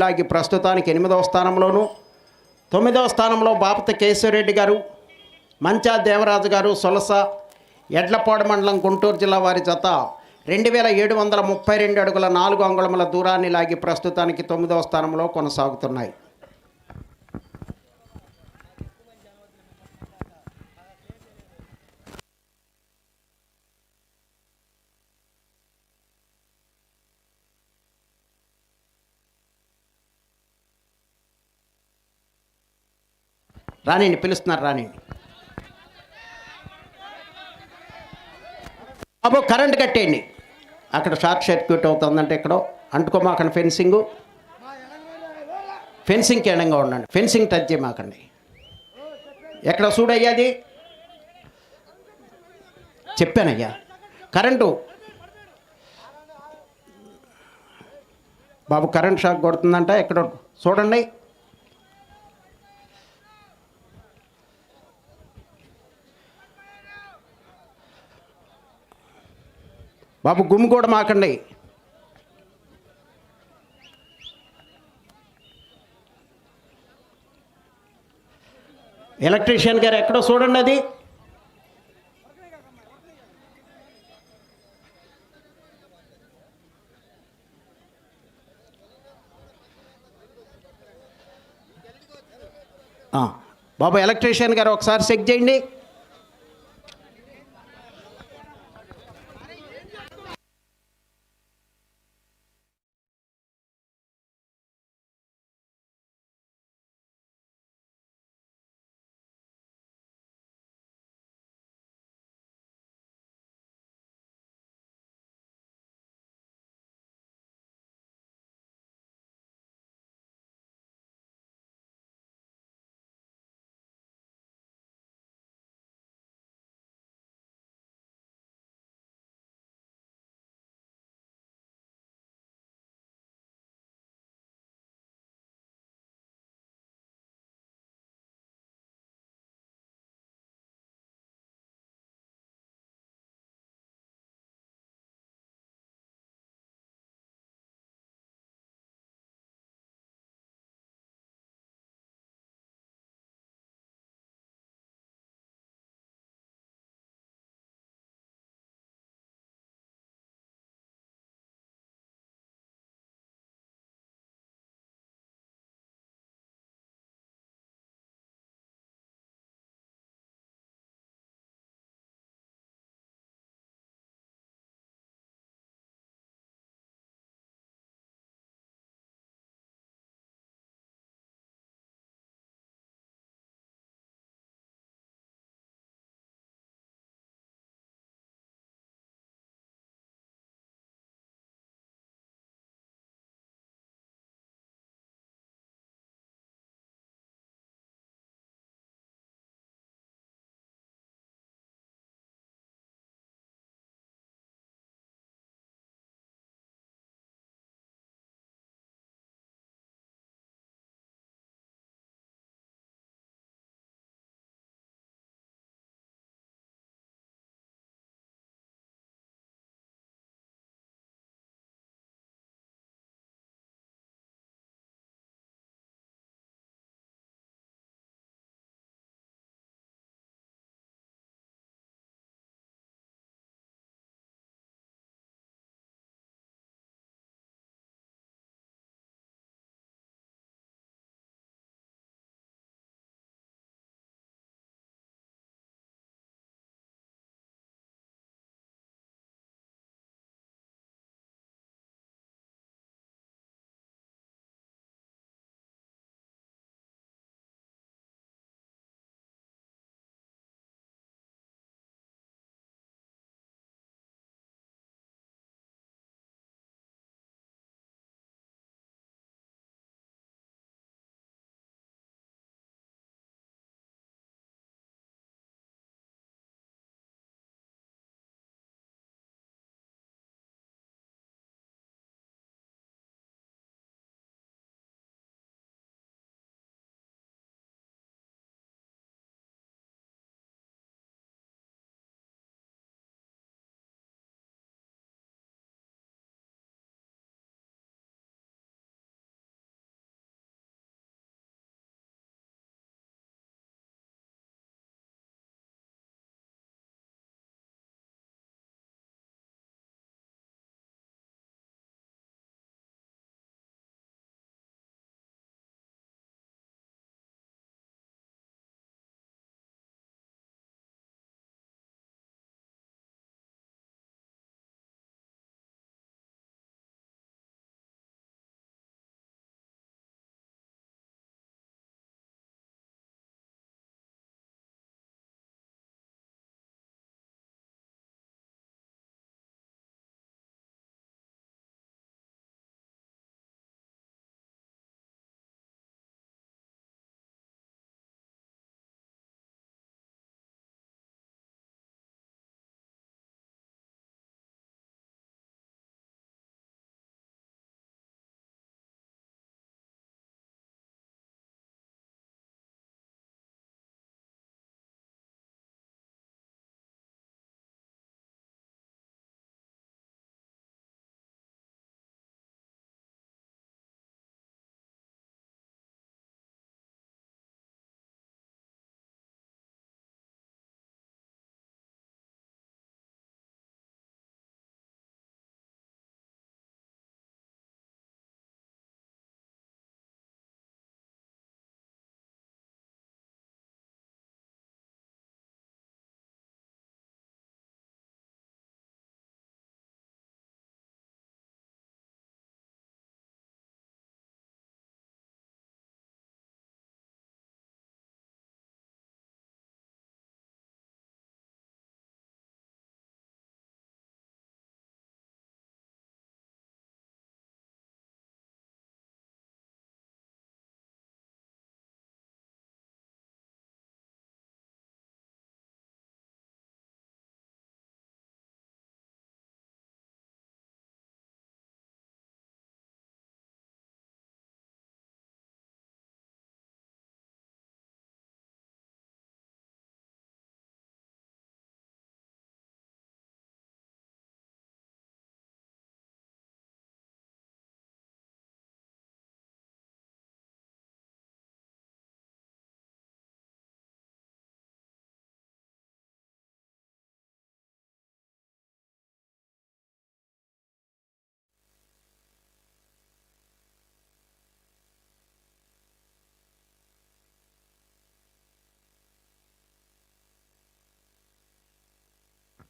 లాగి ప్రస్తుతానికి 8వ స్థానంలోను, 9వ స్థానంలో బాపత కేశవరెడ్డి గారు, మంచా దేవరాజు గారు, సొలస ఎడ్లపాడు మండలం గుంటూరు జిల్లా వారి జత 2732 అడుగుల 4 అంగుళముల దూరాన్ని లాగి ప్రస్తుతానికి 9వ స్థానంలో కొనసాగుతున్నాయి. రానిండి, పిలుస్తున్నారు, రానిండి బాబు. కరెంట్ కట్టేయండి, అక్కడ షార్ట్ సర్క్యూట్ అవుతుందంటే ఇక్కడ అంటుకోమాకండి. ఫెన్సింగ్కి ఎడంగా ఉండండి, ఫెన్సింగ్ టచ్ చేయమాకండి. ఎక్కడ చూడయ్యాది చెప్పానయ్యా, కరెంటు బాబు కరెంట్ షాక్ కొడుతుందంట, ఎక్కడ చూడండి. బాబు గుమ్ము కూడా మాకండి. ఎలక్ట్రీషియన్ గారు ఎక్కడో చూడండి అది. బాబు ఎలక్ట్రీషియన్ గారు ఒకసారి చెక్ చేయండి.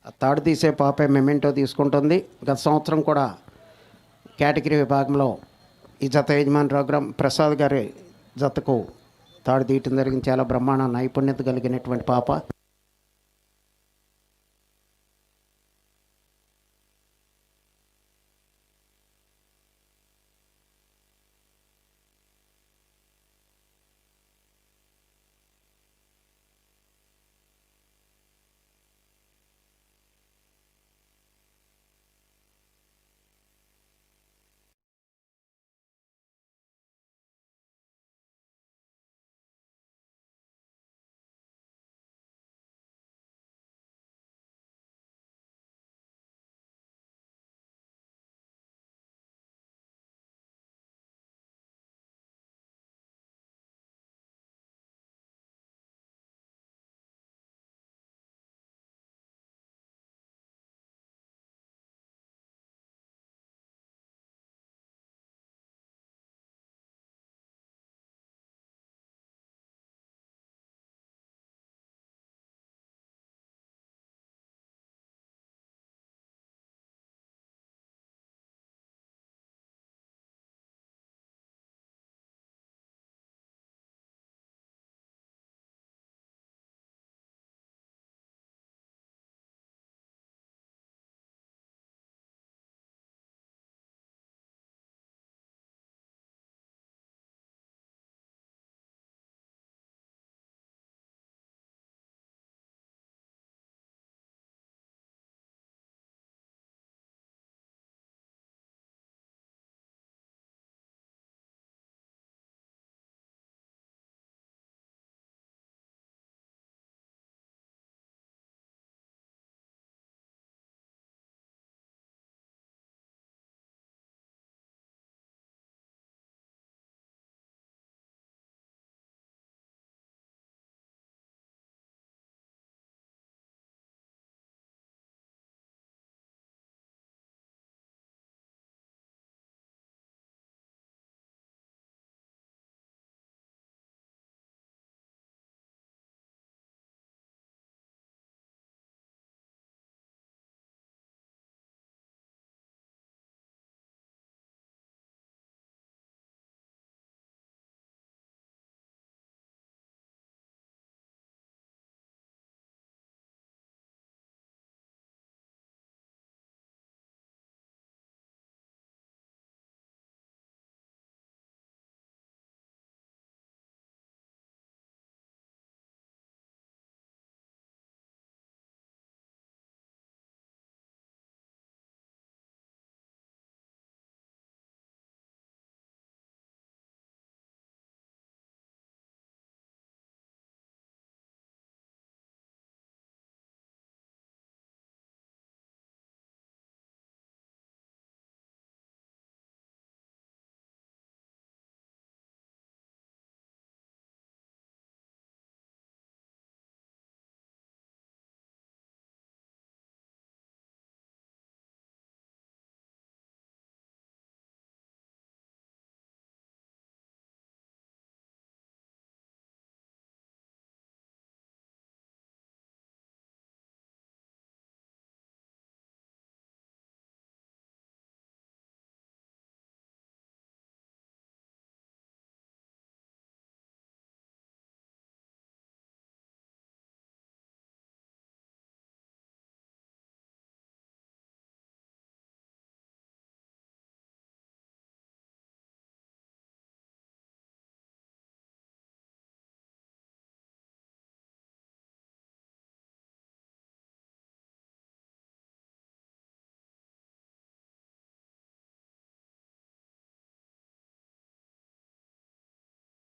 ఆ తాడు తీసే పాపే మెమెంటో తీసుకుంటుంది. గత సంవత్సరం కూడా కేటగిరీ విభాగంలో ఈ జత యజమాని రఘురామ్ ప్రసాద్ గారి జతకు తాడు తీయటం జరిగింది. చాలా బ్రహ్మాండ నైపుణ్యత కలిగినటువంటి పాప.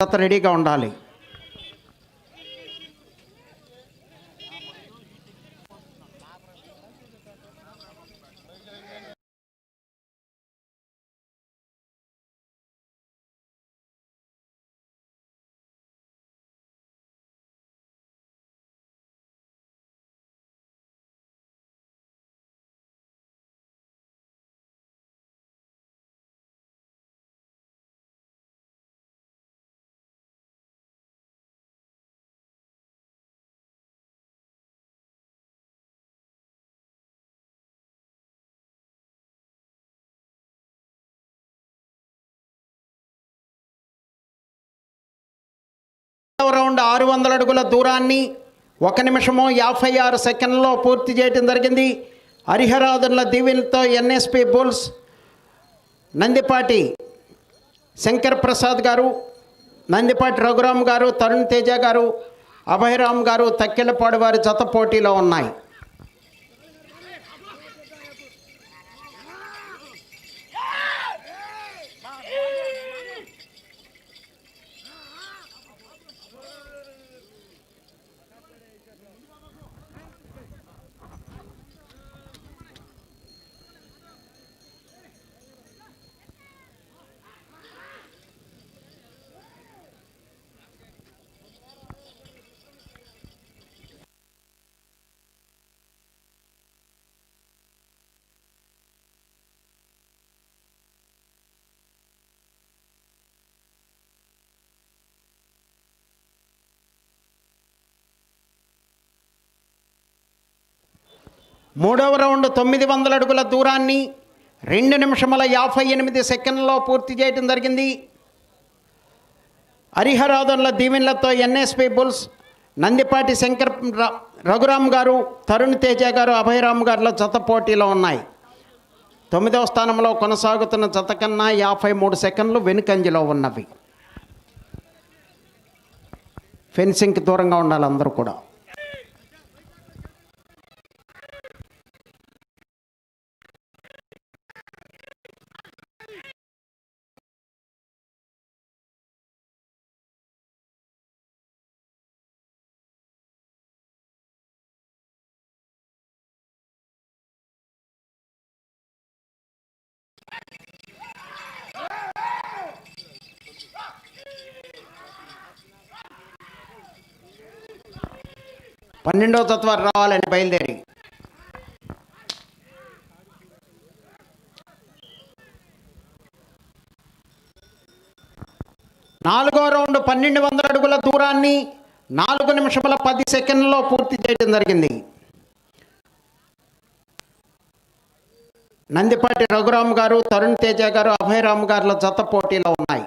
జత రెడీగా ఉండాలి. ఐదవ రౌండ్ 600 అడుగుల దూరాన్ని 1 నిమిషము 56 సెకండ్లలో పూర్తి చేయడం జరిగింది. హరిహరాదుల దీవెనతో ఎన్ఎస్పి బుల్స్ నందిపాటి శంకర్ ప్రసాద్ గారు, నందిపాటి రఘురామ్ గారు, తరుణ్ తేజ గారు, అభయరామ్ గారు తక్కెళ్ళపాడు వారి జత పోటీలో ఉన్నాయి. మూడవ రౌండ్ 900 అడుగుల దూరాన్ని 2 నిమిషముల 58 సెకండ్లలో పూర్తి చేయడం జరిగింది. హరిహరాదుల దీవెనలతో ఎన్ఎస్పి బుల్స్ నందిపాటి శంకర్ రఘురామ్ గారు, తరుణ్ తేజ గారు, అభయరామ్ గారుల జత పోటీలో ఉన్నాయి. 9వ స్థానంలో కొనసాగుతున్న జత కన్నా 53 సెకండ్లు వెనుకంజలో ఉన్నవి. ఫెన్సింగ్కి దూరంగా ఉండాలి అందరూ కూడా. పన్నెండవ జత వారు రావాలని బయలుదేరి నాలుగో రౌండ్ 1200 అడుగుల దూరాన్ని 4 నిమిషముల 10 సెకండ్లలో పూర్తి చేయడం జరిగింది. నందిపాటి రఘురామ్ గారు, తరుణ్ తేజ గారు, అభయరామ్ గారుల జత పోటీలో ఉన్నాయి.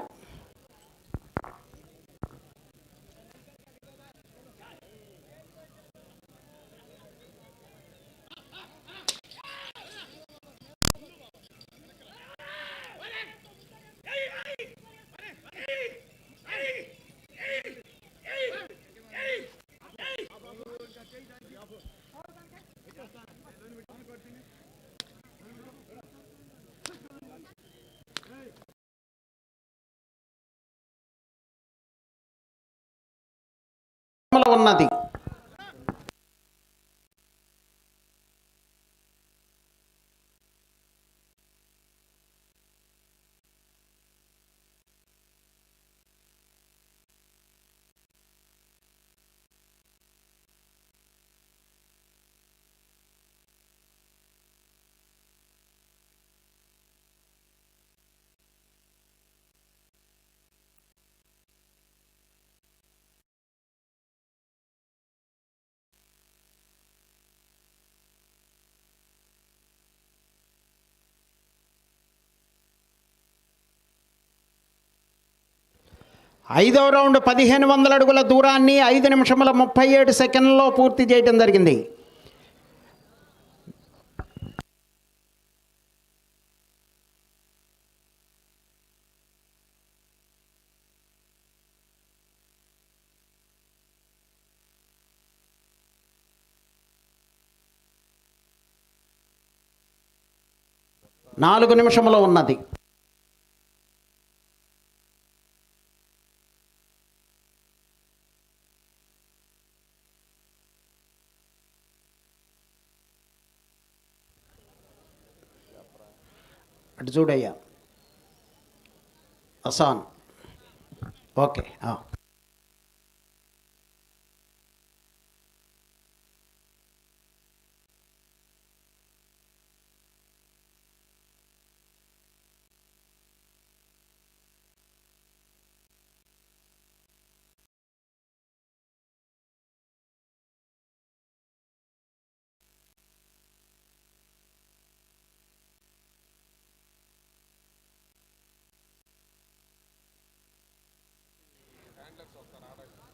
ఉన్నది ఐదవ రౌండ్ 1500 అడుగుల దూరాన్ని 5 నిమిషముల 37 సెకండ్లలో పూర్తి చేయడం జరిగింది. నాలుగు నిమిషములో ఉన్నది. అటు చూడయ్యా అసాన్. ఓకే.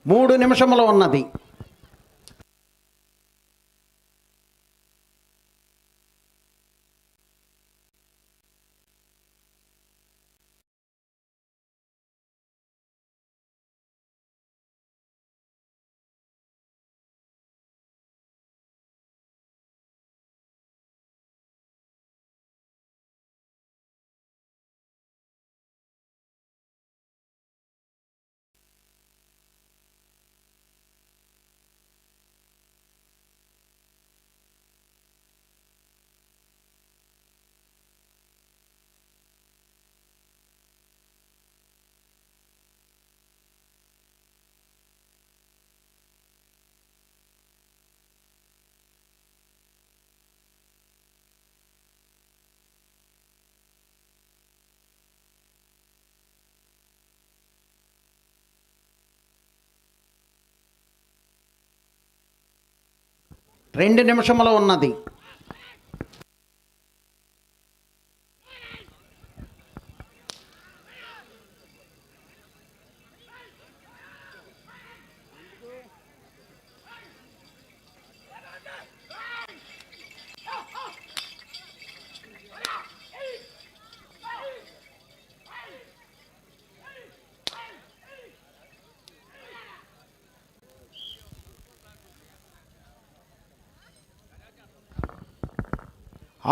3 నిమిషములు ఉన్నది. రెండు నిమిషములు ఉన్నది.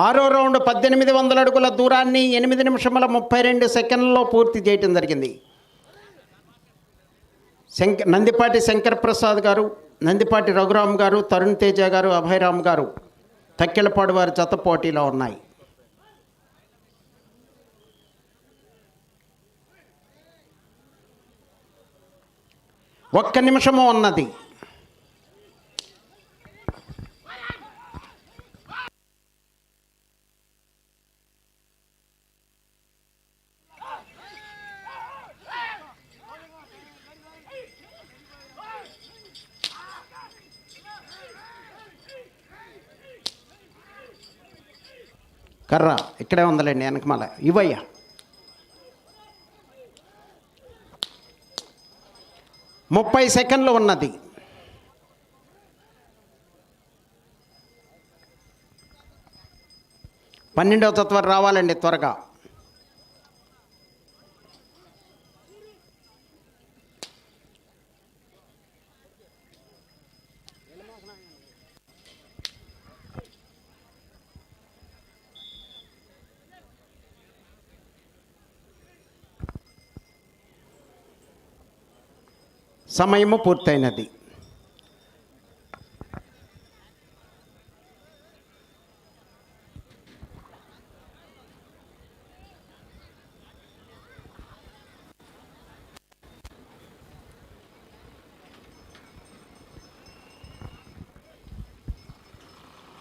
ఆరో రౌండ్ 1800 అడుగుల దూరాన్ని 8 నిమిషముల 32 సెకండ్లలో పూర్తి చేయటం జరిగింది. నందిపాటి శంకర్ ప్రసాద్ గారు, నందిపాటి రఘురామ్ గారు, తరుణ్ తేజ గారు, అభయరామ్ గారు తక్కెళ్ళపాడు వారి జత పోటీలో ఉన్నాయి. ఒక్క నిమిషము ఉన్నది. కర్ర ఇక్కడే ఉందలేండి, వెనకమాల ఇవయ్యా. ముప్పై సెకండ్లు ఉన్నది. పన్నెండవ జత వరకు రావాలండి త్వరగా. సమయము పూర్తయినది.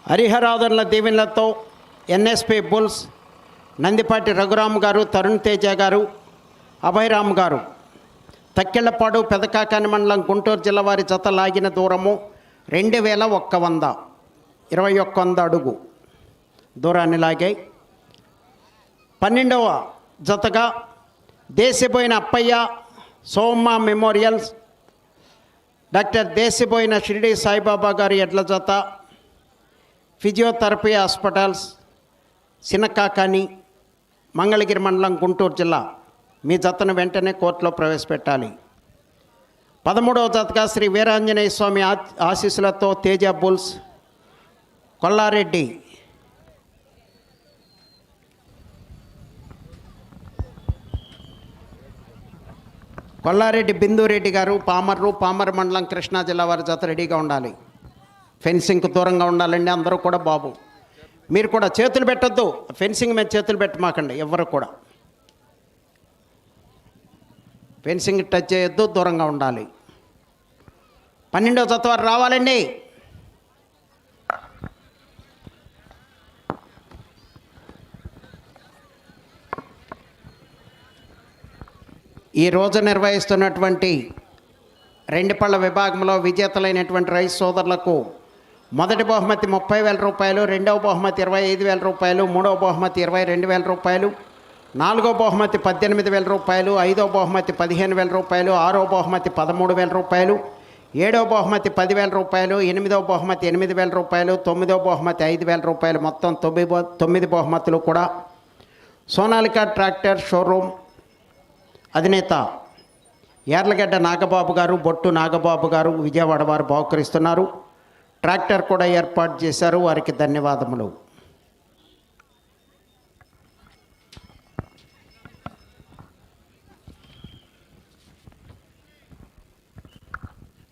హరిహరాధనల దీవెనలతో ఎన్ఎస్పి బుల్స్ నందిపాటి రఘురామ్ గారు, తరుణ్ తేజ గారు, అభయరామ్ గారు తక్కెళ్ళపాడు పెదకాకాని మండలం గుంటూరు జిల్లా వారి జత లాగిన దూరము 2100 అడుగు దూరాన్ని లాగాయి. 12వ జతగా దేశిపోయిన అప్పయ్య సోమ్మ మెమోరియల్స్, డాక్టర్ దేశిపోయిన షిరిడి సాయిబాబా గారి ఎడ్ల జత, ఫిజియోథెరపీ హాస్పిటల్స్ సినకాకాని మంగళగిరి మండలం గుంటూరు జిల్లా మీ జతను వెంటనే కోర్టులో ప్రవేశపెట్టాలి. 13వ జతగా శ్రీ వీరాంజనేయ స్వామి ఆశీస్సులతో తేజ బుల్స్ కొల్లారెడ్డి బిందురెడ్డి గారు పామర్ మండలం కృష్ణా జిల్లా వారి జత రెడీగా ఉండాలి. ఫెన్సింగ్కి దూరంగా ఉండాలండి అందరూ కూడా. బాబు మీరు కూడా చేతులు పెట్టొద్దు, ఫెన్సింగ్ మీద చేతులు పెట్టమాకండి ఎవరు కూడా. ఫెన్సింగ్ టచ్ చేయొద్దు, దూరంగా ఉండాలి. 12వ జత వారు రావాలండి. ఈరోజు నిర్వహిస్తున్నటువంటి 2 పళ్ళ విభాగంలో విజేతలైనటువంటి రైతు సోదరులకు మొదటి బహుమతి 30,000 రూపాయలు, రెండవ బహుమతి 25,000 రూపాయలు, మూడవ బహుమతి 22,000 రూపాయలు, నాలుగో బహుమతి 18,000 రూపాయలు, ఐదో బహుమతి 15,000 రూపాయలు, ఆరో బహుమతి 13,000 రూపాయలు, ఏడో బహుమతి 10,000 రూపాయలు, ఎనిమిదో బహుమతి 8,000 రూపాయలు, తొమ్మిదో బహుమతి 5,000 రూపాయలు, మొత్తం 9 బహుమతులు కూడా సోనాలిక ట్రాక్టర్ షోరూమ్ అధినేత యార్లగడ్డ నాగబాబు గారు, బొట్టు నాగబాబు గారు విజయవాడ వారు బహుకరిస్తున్నారు. ట్రాక్టర్ కూడా ఏర్పాటు చేశారు, వారికి ధన్యవాదములు.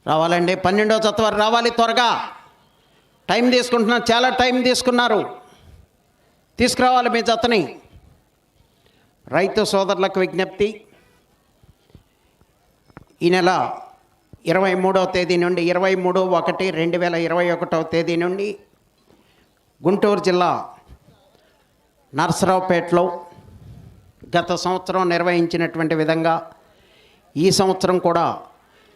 రావాలండి, 12వ జత వారు రావాలి, త్వరగా టైం తీసుకుంటున్నారు, చాలా టైం తీసుకున్నారు, తీసుకురావాలి మీ జతని. రైతు సోదరులకు విజ్ఞప్తి, ఈ నెల 23వ తేదీ నుండి 23/1/2021 తేదీ నుండి గుంటూరు జిల్లా నర్సరావుపేటలో గత సంవత్సరం నిర్వహించినటువంటి విధంగా ఈ సంవత్సరం కూడా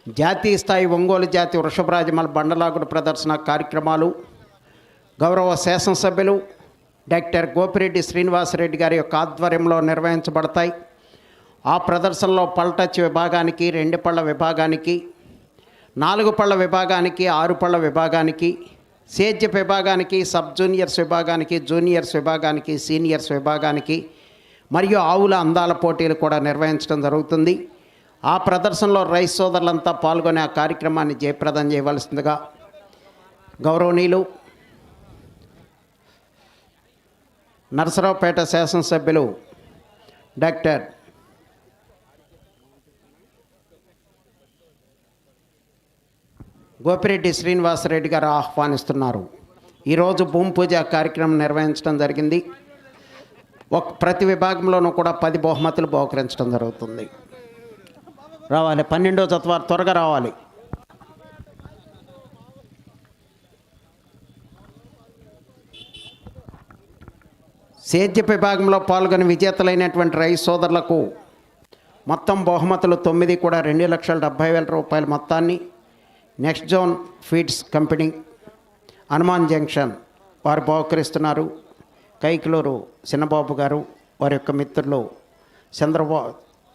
జాతీయ స్థాయి ఒంగోలు జాతి వృషభరాజమల బండలాగుడు ప్రదర్శన కార్యక్రమాలు గౌరవ శాసనసభ్యులు డాక్టర్ గోపిరెడ్డి శ్రీనివాసరెడ్డి గారి యొక్క ఆధ్వర్యంలో నిర్వహించబడతాయి. ఆ ప్రదర్శనలో పల్టచ్ విభాగానికి, 2 పళ్ళ విభాగానికి, 4 పళ్ళ విభాగానికి, 6 పళ్ళ విభాగానికి, సేద్య విభాగానికి, సబ్ జూనియర్స్ విభాగానికి, జూనియర్స్ విభాగానికి, సీనియర్స్ విభాగానికి మరియు ఆవుల అందాల పోటీలు కూడా నిర్వహించడం జరుగుతుంది. ఆ ప్రదర్శనలో రైతు సోదరులంతా పాల్గొనే ఆ కార్యక్రమాన్ని జయప్రదం చేయవలసిందిగా గౌరవనీయులు నరసరావుపేట శాసనసభ్యులు డాక్టర్ గోపిరెడ్డి శ్రీనివాసరెడ్డి గారు ఆహ్వానిస్తున్నారు. ఈరోజు భూమి పూజ కార్యక్రమం నిర్వహించడం జరిగింది. ప్రతి విభాగంలోనూ కూడా 10 బహుమతులు బహుకరించడం జరుగుతుంది. రావాలి, 12వ జత వారు త్వరగా రావాలి. సేద్య విభాగంలో పాల్గొని విజేతలైనటువంటి రైతు సోదరులకు మొత్తం బహుమతులు 9 కూడా 2,70,000 రూపాయల మొత్తాన్ని next zone feeds company Hanuman Junction వారు బహుకరిస్తున్నారు. కైకిలూరు చిన్నబాబు గారు, వారి యొక్క మిత్రులు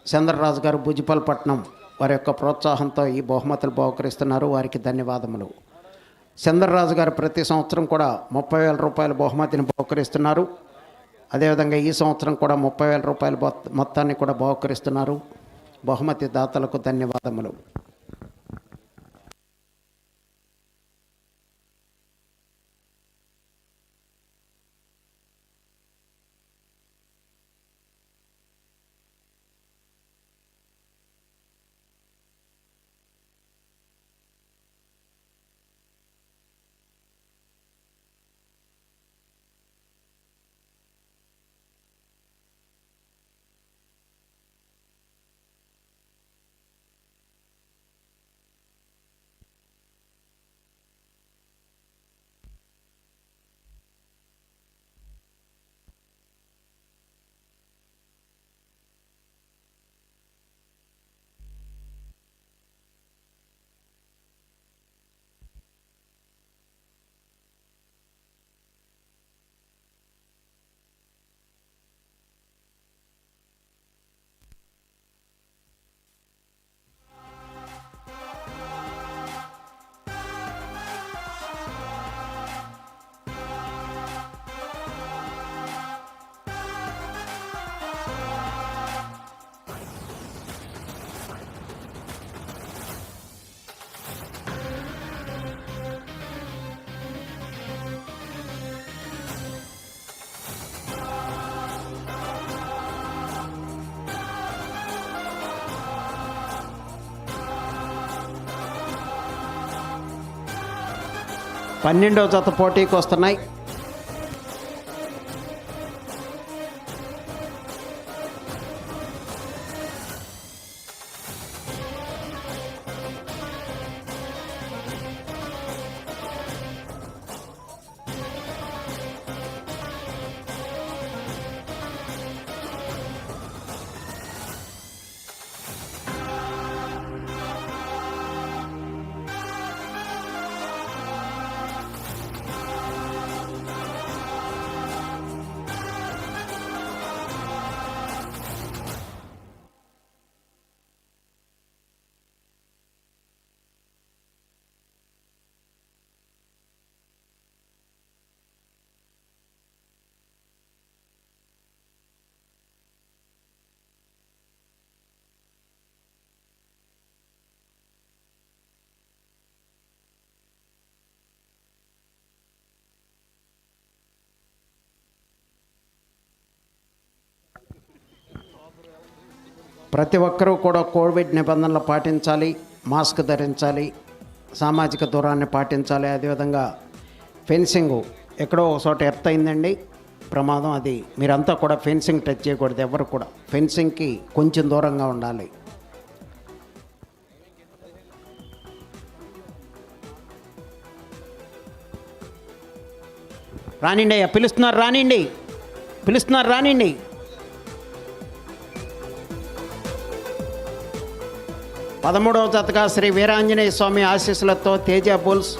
చంద్రరాజు గారు భుజిపల్పట్నం వారి యొక్క ప్రోత్సాహంతో ఈ బహుమతులు బహుకరిస్తున్నారు, వారికి ధన్యవాదములు. చంద్రరాజు గారు ప్రతి సంవత్సరం కూడా 30,000 రూపాయల బహుమతిని బహుకరిస్తున్నారు. అదేవిధంగా ఈ సంవత్సరం కూడా 30,000 రూపాయల మొత్తాన్ని కూడా బహుకరిస్తున్నారు. బహుమతి దాతలకు ధన్యవాదములు. పన్నెండవ జత పోటీకి వస్తున్నాయి. ప్రతి ఒక్కరూ కూడా కోవిడ్ నిబంధనలు పాటించాలి, మాస్క్ ధరించాలి, సామాజిక దూరాన్ని పాటించాలి. అదేవిధంగా ఫెన్సింగు ఎక్కడో ఒక చోట ఎర్త్ అయిందండి ప్రమాదం, అది మీరంతా కూడా ఫెన్సింగ్ టచ్ చేయకూడదు. ఎవరు కూడా ఫెన్సింగ్కి కొంచెం దూరంగా ఉండాలి. రానిండి అయ్యా, పిలుస్తున్నారు రానిండి, పిలుస్తున్నారు రానిండి. పదమూడవ జతగా శ్రీ వీరాంజనేయ స్వామి ఆశీస్సులతో తేజ బుల్స్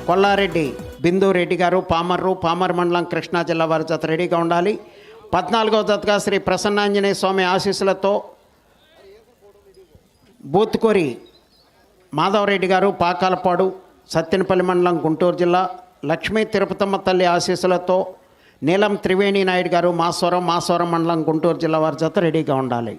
కొల్లారెడ్డి బిందు రెడ్డి గారు పామర్ మండలం కృష్ణా జిల్లా వారి జత రెడీగా ఉండాలి. 14వ జతగా శ్రీ ప్రసన్నాంజనేయ స్వామి ఆశీస్సులతో బూత్కూరి మాధవరెడ్డి గారు పాకాలపాడు సత్తెనపల్లి మండలం గుంటూరు జిల్లా, లక్ష్మీ తిరుపతమ్మ తల్లి ఆశీస్సులతో నీలం త్రివేణి నాయుడు గారు మాసవరం మండలం గుంటూరు జిల్లా వారి జత రెడీగా ఉండాలి.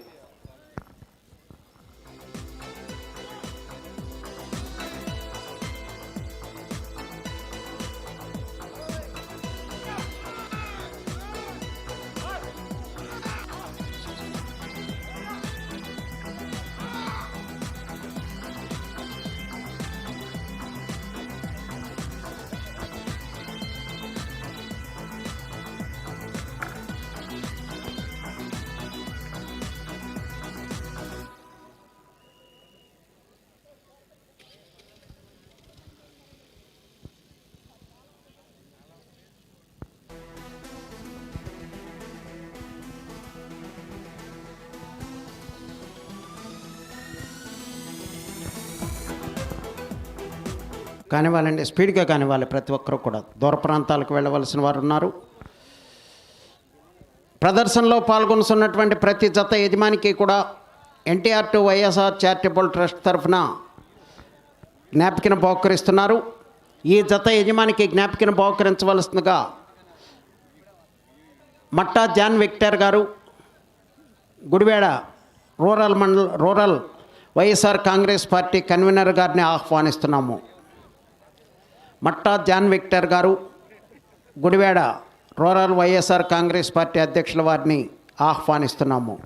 కానివ్వాలండి, స్పీడ్గా కానివ్వాలి. ప్రతి ఒక్కరూ కూడా దూర ప్రాంతాలకు వెళ్ళవలసిన వారు ఉన్నారు. ప్రదర్శనలో పాల్గొనుతున్నటువంటి ప్రతి జత యజమానికి కూడా NTR to YSR charitable trust తరఫున జ్ఞాపికను బహుకరిస్తున్నారు. ఈ జత యజమానికి జ్ఞాపికను బహుకరించవలసిందిగా మట్టా జాన్ విక్టర్ గారు, గుడివేడ రూరల్ వైఎస్ఆర్ కాంగ్రెస్ పార్టీ కన్వీనర్ గారిని ఆహ్వానిస్తున్నాము. మట్టా జాన్ విక్టర్ గారు, గుడివేడ రూరల్ వైఎస్ఆర్ కాంగ్రెస్ పార్టీ అధ్యక్షుల వారిని ఆహ్వానిస్తున్నాము.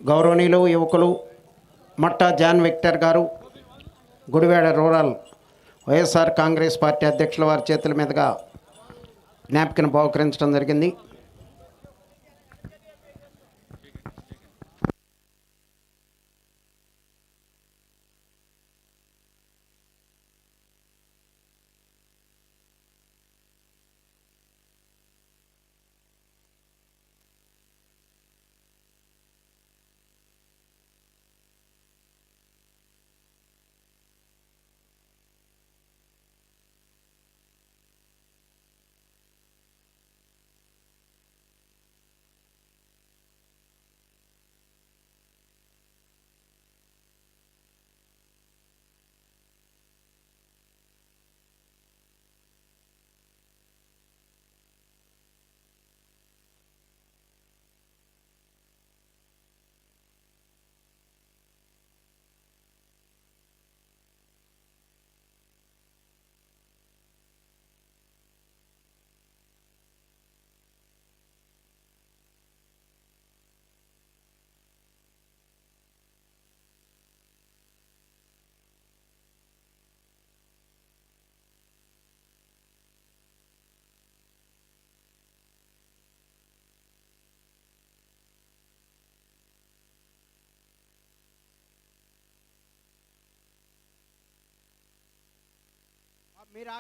గౌరవనీయులు యువకులు మట్టా జాన్ విక్టర్ గారు, గుడివేడ రూరల్ వైఎస్ఆర్ కాంగ్రెస్ పార్టీ అధ్యక్షుల వారి చేతుల మీదుగా జ్ఞాపికను బహుకరించడం జరిగింది. మీరు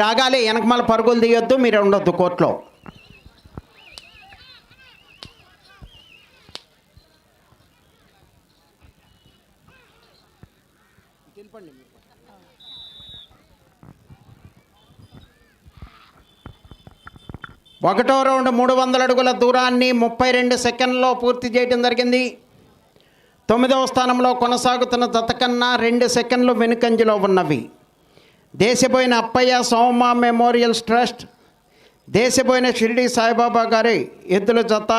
ఆగాలి, వెనకమాల పరుగులు తీయొద్దు, మీరు ఉండొద్దు కోర్టులో. ఒకటో రౌండ్ 300 అడుగుల దూరాన్ని 32 సెకండ్లో పూర్తి చేయడం జరిగింది. 9వ స్థానంలో కొనసాగుతున్న జత కన్నా 2 సెకండ్లు వెనుకంజలో ఉన్నవి దేశపోయిన అప్పయ్య సోమ మెమోరియల్స్ ట్రస్ట్, దేశపోయిన షిరిడి సాయిబాబా గారి ఎద్దుల జత,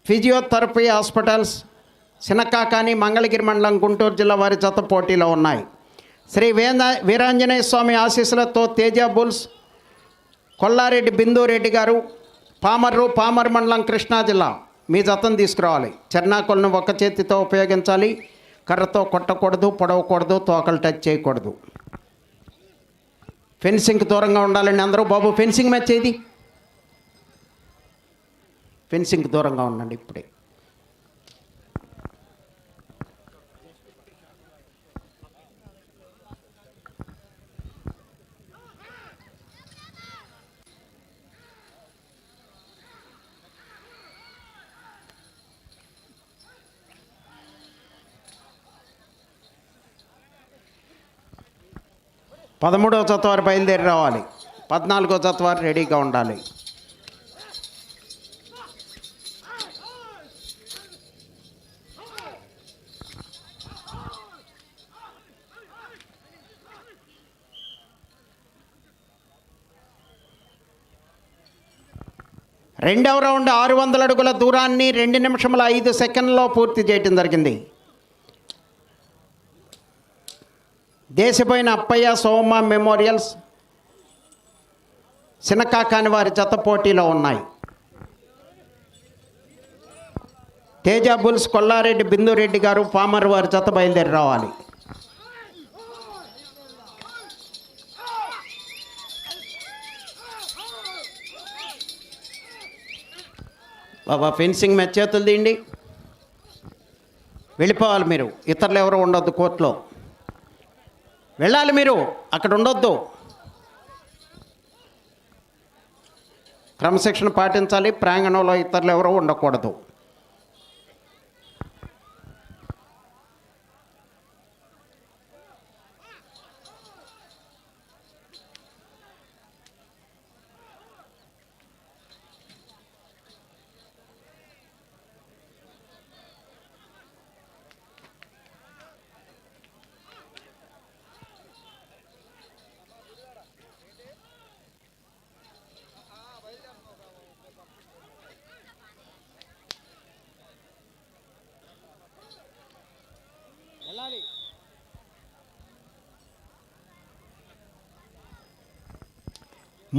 ఫిజియోథెరపీ హాస్పిటల్స్ సినకాకాని మంగళగిరి మండలం గుంటూరు జిల్లా వారి జత పోటీలో ఉన్నాయి. శ్రీ వీరాంజనేయ స్వామి ఆశీస్సులతో తేజ బుల్స్ కొల్లారెడ్డి బిందూరెడ్డి గారు పామర్ మండలం కృష్ణా జిల్లా మీ జతను తీసుకురావాలి. చెర్నాకులను ఒక చేతితో ఉపయోగించాలి, కర్రతో కొట్టకూడదు, పొడవకూడదు, తోకలు టచ్ చేయకూడదు. ఫెన్సింగ్కి దూరంగా ఉండాలండి అందరూ. బాబు ఫెన్సింగ్ మ్యాచ్ ఏది? ఫెన్సింగ్కి దూరంగా ఉండండి ఇప్పుడే. పదమూడవ జత వారు బయలుదేరి రావాలి. 14వ జత వారు రెడీగా ఉండాలి. రెండవ రౌండ్ 600 అడుగుల దూరాన్ని 2 నిమిషముల 5 సెకండ్లో పూర్తి చేయడం జరిగింది. దేశపోయిన అప్పయ్య సోమ మెమోరియల్స్ సినకాకాని వారి జత పోటీలో ఉన్నాయి. తేజ బుల్స్ కొల్లారెడ్డి బిందురెడ్డి గారు పామర్ వారి జత బయలుదేరి రావాలి. బాబా ఫెన్సింగ్ మ్యాచ్ చేతులు తీయండి, వెళ్ళిపోవాలి మీరు. ఇతరులు ఎవరు ఉండొద్దు కోర్టులో, వెళ్ళాలి మీరు, అక్కడ ఉండొద్దు. క్రమశిక్షణ పాటించాలి. ప్రాంగణంలో ఇతరులు ఎవరూ ఉండకూడదు.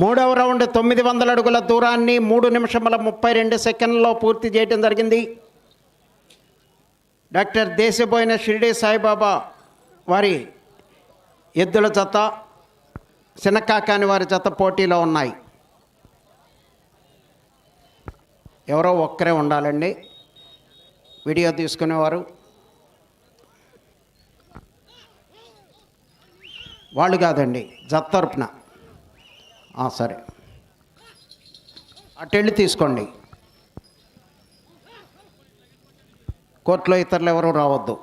మూడవ రౌండ్ 900 అడుగుల దూరాన్ని 3 నిమిషముల 32 సెకండ్లలో పూర్తి చేయడం జరిగింది. డాక్టర్ దేశపోయిన షిరిడి సాయిబాబా వారి ఎద్దుల జత, సినకాకాని వారి జత పోటీలో ఉన్నాయి. ఎవరో ఒక్కరే ఉండాలండి వీడియో తీసుకునేవారు. వాళ్ళు కాదండి, జత తరపున. సరే, అటెళ్ళి తీసుకోండి. కోర్టులో ఇతరులు ఎవరు రావద్దు.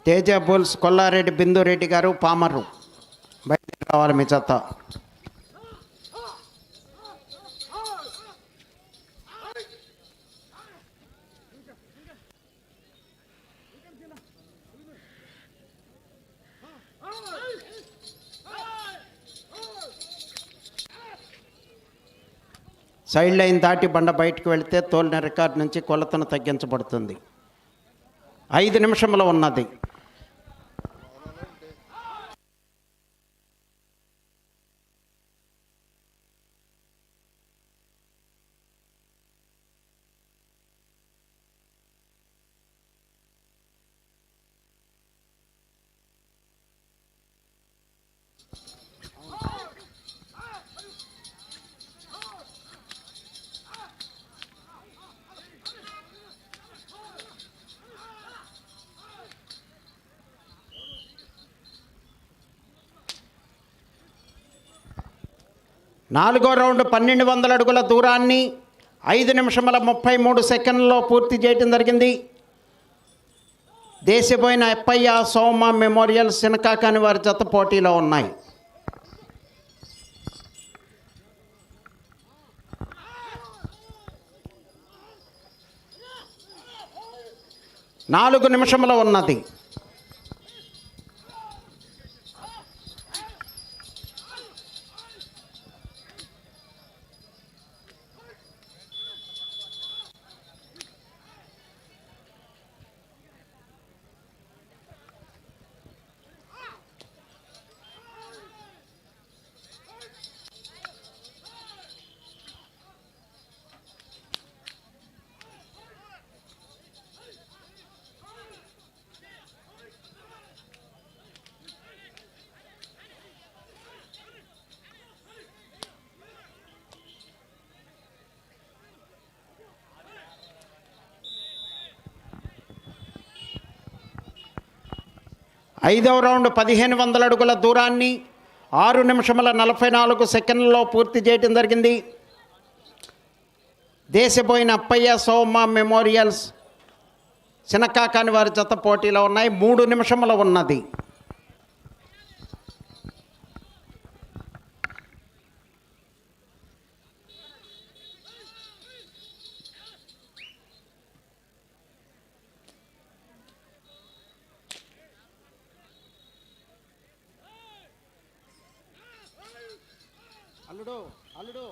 తేజ బుల్స్ కొల్లారెడ్డి బిందురెడ్డి గారు పామర్రు బయటికి రావాలి మీ జత. సైడ్ లైన్ దాటి బండ బయటకు వెళితే తోలిన రికార్డు నుంచి కొలతను తగ్గించబడుతుంది. 5 నిమిషంలో ఉన్నది. నాలుగో రౌండ్ 1200 అడుగుల దూరాన్ని 5 నిమిషముల 33 సెకండ్లలో పూర్తి చేయడం జరిగింది. దేశపోయిన అప్పయ్య సోమ మెమోరియల్ సినకాకాని వారి జత పోటీలో ఉన్నాయి. 4 నిమిషముల ఉన్నది. ఐదవ రౌండ్ 1500 అడుగుల దూరాన్ని 6 నిమిషముల 44 సెకండ్లలో పూర్తి చేయడం జరిగింది. దేశపోయిన అప్పయ్య సోమ మెమోరియల్స్ సినకాకాని వారి జత పోటీలో ఉన్నాయి. 3 నిమిషముల ఉన్నది. అల్లుడు అల్లుడు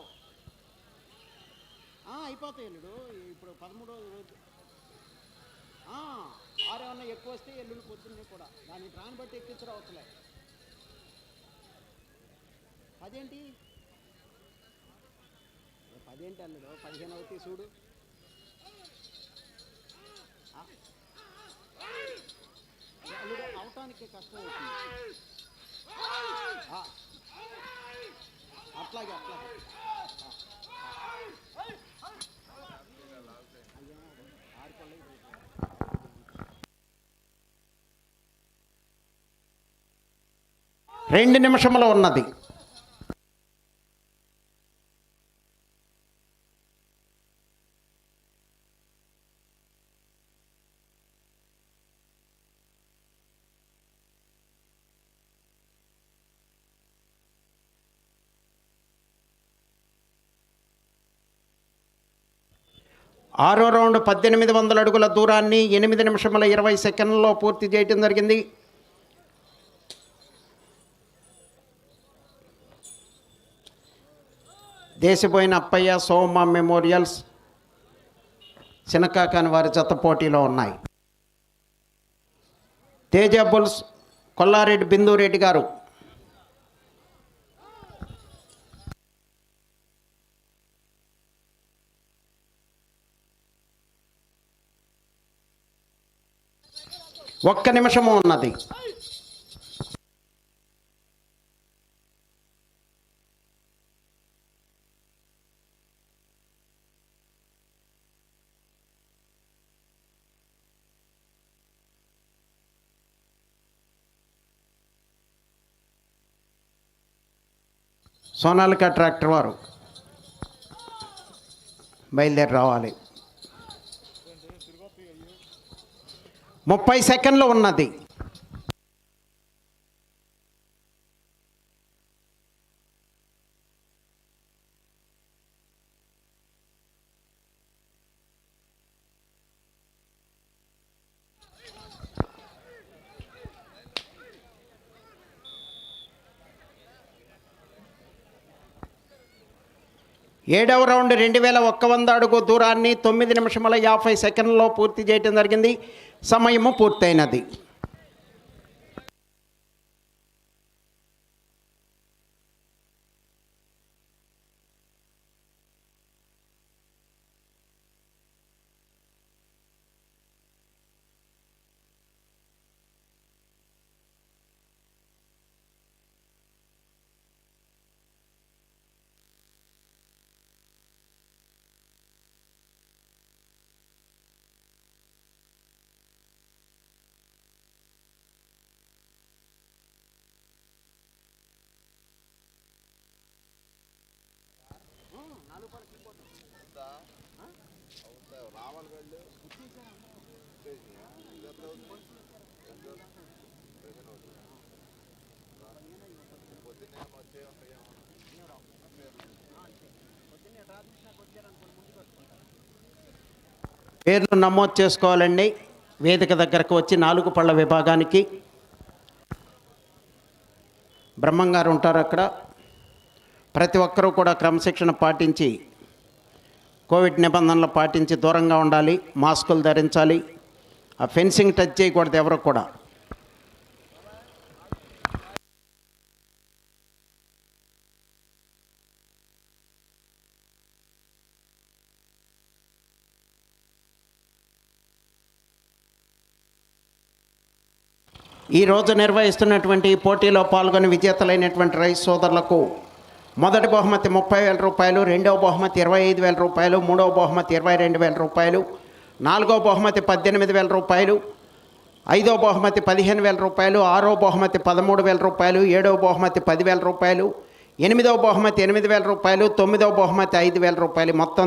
అయిపోతాయి అల్లుడు. ఇప్పుడు 13వ రోజు 6 ఏమన్నా ఎక్కువ వస్తే ఎల్లుండి పొద్దున్నే కూడా దాన్ని ట్రాన్ బట్టి ఎక్కించడం అవసలే. 10 ఏంటి 10 ఏంటి అల్లుడు 15 అవుతాయి చూడు. అల్లుడు అవటానికి కష్టం అవుతుంది. అట్లాగే అట్లాగే 2 నిమిషములు ఉన్నది. ఆరో రౌండ్ 1800 అడుగుల దూరాన్ని 8 నిమిషముల 20 సెకండ్లలో పూర్తి చేయడం జరిగింది. దేశపోయిన అప్పయ్య సోమ మెమోరియల్స్ సినకాకాని వారి జత పోటీలో ఉన్నాయి. తేజ బుల్స్ కొల్లారెడ్డి బిందురెడ్డి గారు ఒక్క నిమిషము ఉన్నది. సోనాలికా ట్రాక్టర్ వారు బయలుదేరి రావాలి. 30 సెకండ్లు ఉన్నది. ఏడవ రౌండ్ 2100 అడుగు దూరాన్ని 9 నిమిషముల 50 సెకండ్లలో పూర్తి చేయడం జరిగింది. సమయము పూర్తయినది. పేర్లు నమోదు చేసుకోవాలండి. వేదిక దగ్గరకు వచ్చి 4 పళ్ళ విభాగానికి బ్రహ్మంగారు ఉంటారు అక్కడ. ప్రతి ఒక్కరూ కూడా క్రమశిక్షణ పాటించి కోవిడ్ నిబంధనలు పాటించి దూరంగా ఉండాలి, మాస్కులు ధరించాలి, ఆ ఫెన్సింగ్ టచ్ చేయకూడదు ఎవరు కూడా. ఈరోజు నిర్వహిస్తున్నటువంటి పోటీలో పాల్గొని విజేతలైనటువంటి రైతు సోదరులకు మొదటి బహుమతి 30,000 రూపాయలు, రెండవ బహుమతి 25,000 రూపాయలు, మూడవ బహుమతి 22,000 రూపాయలు, నాలుగవ బహుమతి 18,000 రూపాయలు, ఐదవ బహుమతి 15,000 రూపాయలు, ఆరవ బహుమతి 13,000 రూపాయలు, ఏడవ బహుమతి 10,000 రూపాయలు, ఎనిమిదవ బహుమతి 8,000 రూపాయలు, తొమ్మిదవ బహుమతి 5,000 రూపాయలు. మొత్తం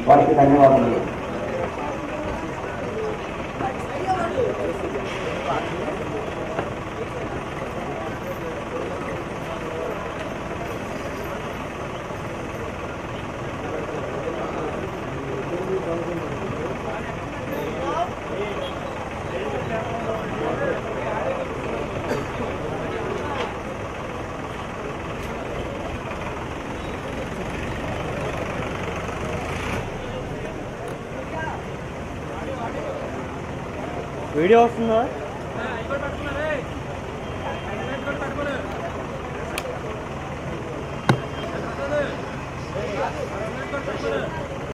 వారికి ధన్యవాదాలు. వీడియో వస్తుందా?